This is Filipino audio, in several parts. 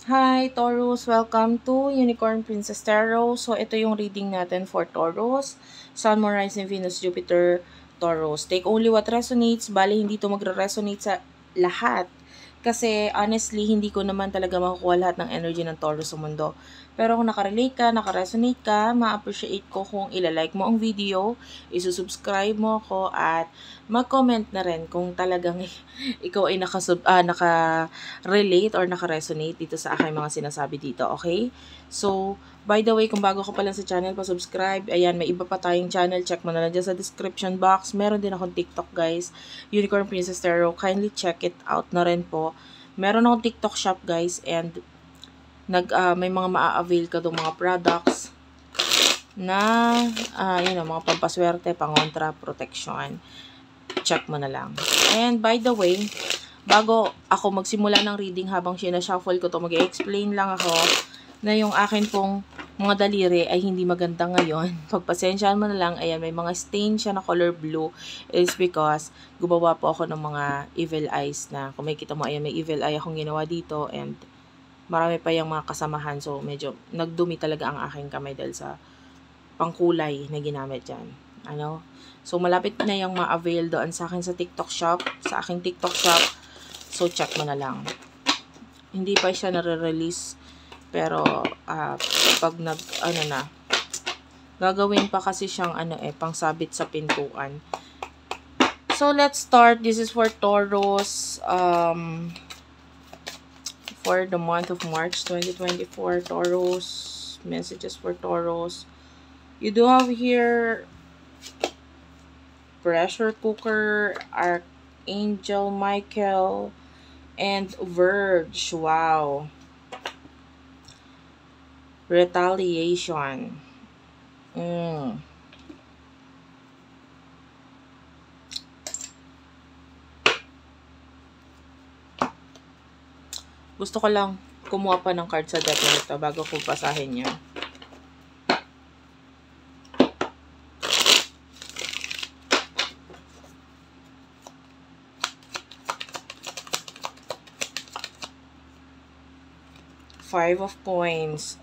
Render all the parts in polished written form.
Hi, Taurus! Welcome to Unicorn Princess Tarot. So, ito yung reading natin for Taurus. Sun, Moon, Rising, Venus, Jupiter, Taurus. Take only what resonates. Bali, hindi to magre-resonate sa lahat. Kasi, honestly, hindi ko naman talaga makukuha lahat ng energy ng Taurus sa mundo. Pero kung nakarelate ka, nakaresonate ka, ma-appreciate ko kung ilalike mo ang video, isusubscribe mo ako, at mag-comment na rin kung talagang ikaw ay naka-relate or naka-resonate dito sa aking mga sinasabi dito, okay? So, by the way, kung bago ka pa lang sa channel, pa-subscribe. Ayan, may iba pa tayong channel. Check mo na lang dyan sa description box. Meron din akong TikTok, guys. Unicorn Princess Tarot. Kindly check it out na rin po. Meron akong TikTok shop, guys. And may mga maa-avail ka mga products na, mga pampaswerte, pangontra, protection. Check mo na lang. And by the way, bago ako magsimula ng reading, habang sinashuffle ko to, mag-explain lang ako na yung akin pong mga daliri ay hindi maganda ngayon. Pagpasensyaan mo na lang, ayan, may mga stain siya na color blue. Is because gumawa po ako ng mga evil eyes na, kung may kita mo, ayan, may evil eye akong ginawa dito, and marami pa yung mga kasamahan. So, medyo nagdumi talaga ang aking kamay dahil sa pangkulay na ginamit dyan. So, malapit na yung ma-avail doon sa akin sa TikTok shop, sa aking TikTok shop. So, check mo na lang. Hindi pa siya nare-release, pero, pag gagawin pa kasi siyang, pangsabit sa pintuan. So, let's start. This is for Taurus, for the month of March 2024, Taurus, messages for Taurus. You do have here pressure cooker, Archangel Michael, and Verge. Wow. Retaliation. Gusto ko lang kumuha pa ng card sa deck nito bago ko basahin niya. Five of Coins.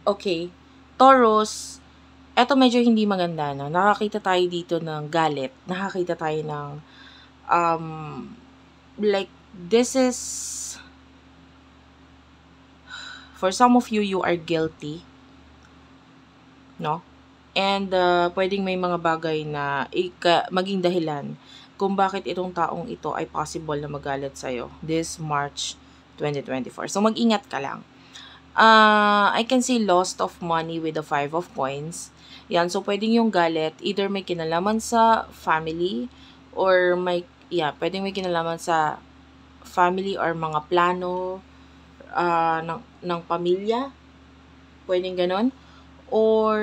Okay. Taurus, eto medyo hindi maganda, no? Nakakita tayo dito ng galit. Nakakita tayo ng, like, this is, for some of you, you are guilty. No? And, pwedeng may mga bagay na maging dahilan kung bakit itong taong ito ay possible na magalit sa'yo this March 2024. So, mag-ingat ka lang. I can see loss of money with the 5 of Coins. Yan, so pwedeng yung galit, either may kinalaman sa family, or pwedeng may kinalaman sa family or mga plano ng pamilya. Pwedeng ganon. Or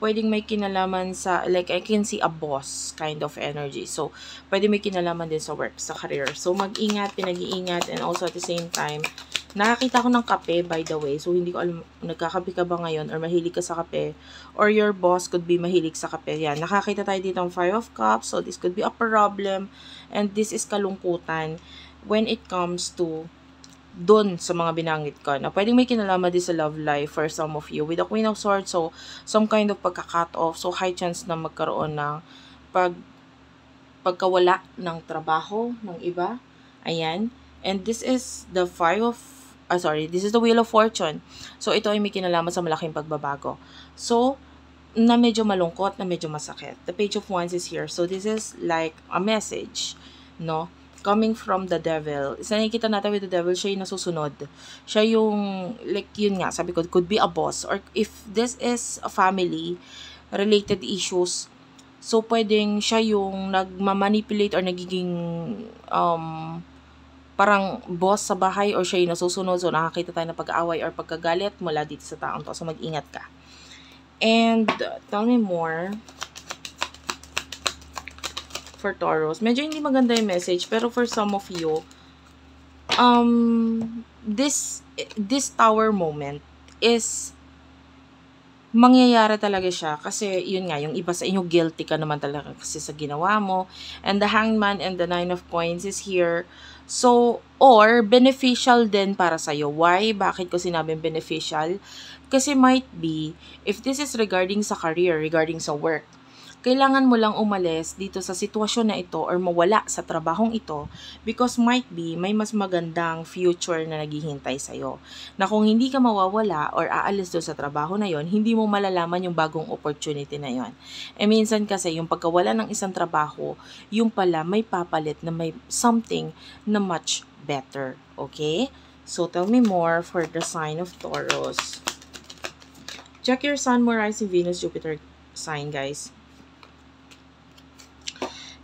pwedeng may kinalaman sa, like, I can see a boss kind of energy. So, pwede may kinalaman din sa work, sa career. So, mag-ingat, pinag-iingat, and also at the same time, nakakita ko ng kape, by the way. So, hindi ko alam, nagkakape ka ba ngayon, or mahilig ka sa kape, or your boss could be mahilig sa kape. Yan, nakakita tayo dito ng 5 of Cups, so this could be a problem, and this is kalungkutan when it comes to dun sa mga binanggit ko na pwedeng may kinalaman din sa love life for some of you with the Queen of Swords. So, some kind of pagka-cut off. So, high chance na magkaroon ng pagkawala ng trabaho ng iba. Ayan. And this is the this is the Wheel of Fortune. So, ito ay may kinalaman sa malaking pagbabago. So, na medyo malungkot, na medyo masakit. The Page of Wands is here. So, this is like a message, no? Coming from the devil. Isa nakikita natin with the devil, siya yung nasusunod. Siya yung, like, yun nga, sabi ko, could be a boss. Or if this is a family-related issues, so pwedeng siya yung nagmamanipulate or nagiging parang boss sa bahay, or siya yung nasusunod. So, nakakita tayo na pag-aaway or pagkagalit mula dito sa taong to. So, mag-ingat ka. And, tell me more for Taurus. Medyo hindi maganda yung message, pero for some of you, this tower moment is mangyayari talaga siya kasi yun nga, yung iba sa inyo guilty ka naman talaga kasi sa ginawa mo. And the Hangman and the Nine of Coins is here. So, or beneficial din para sa'yo. Why? Bakit ko sinabing beneficial? Kasi might be, if this is regarding sa career, regarding sa work, kailangan mo lang umalis dito sa sitwasyon na ito or mawala sa trabahong ito because might be may mas magandang future na naghihintay sa'yo. Na kung hindi ka mawawala or aalis doon sa trabaho na yon, hindi mo malalaman yung bagong opportunity na yon. E minsan kasi yung pagkawala ng isang trabaho, yung pala may papalit na may something na much better. Okay? So tell me more for the sign of Taurus. Check your Sun, Moon, Rising, Venus, Jupiter sign, guys.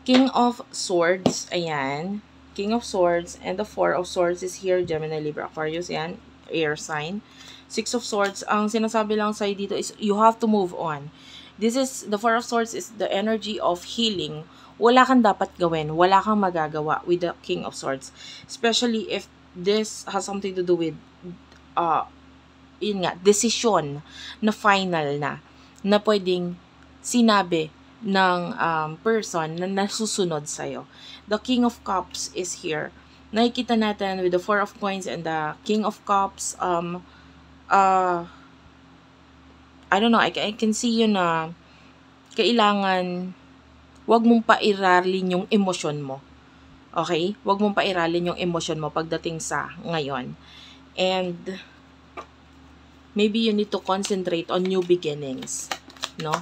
King of Swords, ayan. King of Swords, and the Four of Swords is here, Gemini, Libra, Aquarius, ayan, air sign. Six of Swords, ang sinasabi lang sa'yo dito is you have to move on. This is, the Four of Swords is the energy of healing. Wala kang dapat gawin, wala kang magagawa with the King of Swords. Especially if this has something to do with, yun nga, decision na final na pwedeng sinabi ng person na nasusunod sa'yo. The King of Cups is here. Nakikita natin with the Four of Coins and the King of Cups, I don't know, I can see yun na kailangan wag mong pairalin yung emosyon mo. Okay? Wag mong pairalin yung emosyon mo pagdating sa ngayon. And maybe you need to concentrate on new beginnings. No?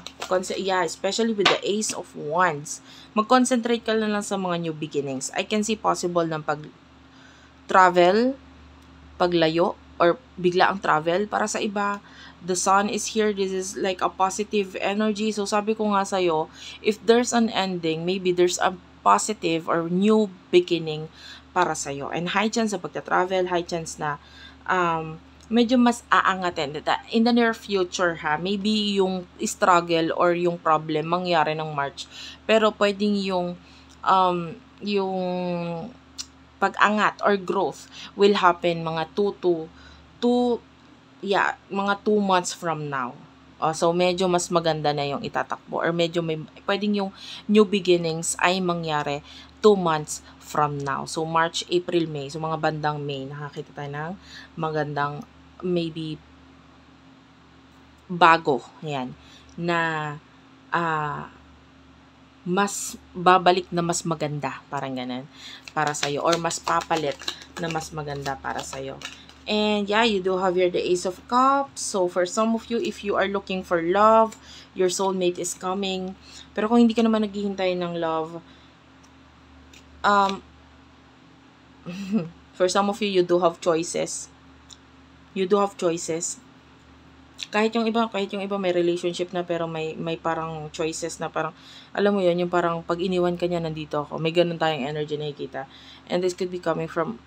Yeah, especially with the Ace of Wands. Mag-concentrate ka na lang sa mga new beginnings. I can see possible ng pag-travel, paglayo, or bigla ang travel para sa iba. The Sun is here. This is like a positive energy. So, sabi ko nga sa'yo, if there's an ending, maybe there's a positive or new beginning para sa'yo. And high chance sa pagta-travel, high chance na medyo mas aangatin. In the near future ha, maybe yung struggle or yung problem mangyari ng March. Pero pwedeng yung pag-angat or growth will happen mga 2 months from now. So medyo mas maganda na yung itatakbo or medyo pwedeng yung new beginnings ay mangyari 2 months from now. So March, April, May. So mga bandang May, nakakita tayo ng magandang maybe bago, yan, na mas babalik na mas maganda, parang ganun, para sa'yo, or mas papalit na mas maganda para sa'yo. And yeah, you do have here the Ace of Cups. So for some of you, if you are looking for love, your soulmate is coming. Pero kung hindi ka naman naghihintay ng love, for some of you, you do have choices. You do have choices. Kahit yung iba may relationship na pero may parang choices na parang, alam mo yun, yung parang pag iniwan ka niya, nandito ako. May ganun tayong energy na nakikita. And this could be coming from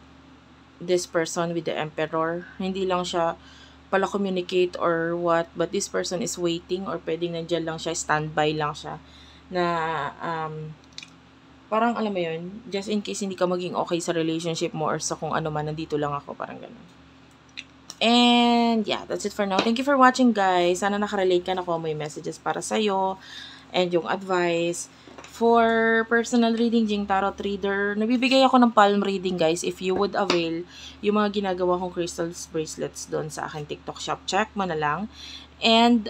this person with the Emperor. Hindi lang siya pala communicate or what, but this person is waiting or pwedeng nandiyan lang siya, standby lang siya. Na, parang alam mo yun, just in case hindi ka maging okay sa relationship mo or sa kung ano man, nandito lang ako, parang ganun. And yeah, that's it for now. Thank you for watching, guys. Sana nakarelate ka na kung may messages para sa'yo and yung advice. For personal reading, Jing Tarot Reader, nabibigay ako ng palm reading, guys. If you would avail yung mga ginagawa kong crystals bracelets doon sa aking TikTok shop, check mo na lang. And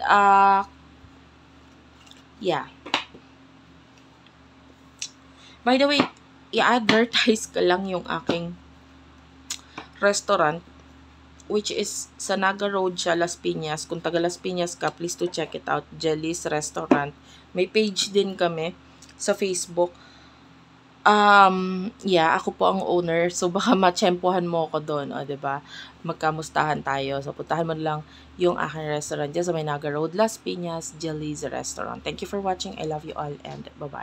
yeah. By the way, i-advertise ka lang yung aking restaurant, which is sa Naga Road siya, Las Piñas. Kung taga Las Piñas ka, please to check it out. Jelly's Restaurant. May page din kami sa Facebook. Yeah, ako po ang owner. So, baka matsyempohan mo ako doon. O, diba? Magkamustahan tayo. So, puntahan mo lang yung aking restaurant dyan sa may Naga Road, Las Piñas, Jelly's Restaurant. Thank you for watching. I love you all and bye-bye.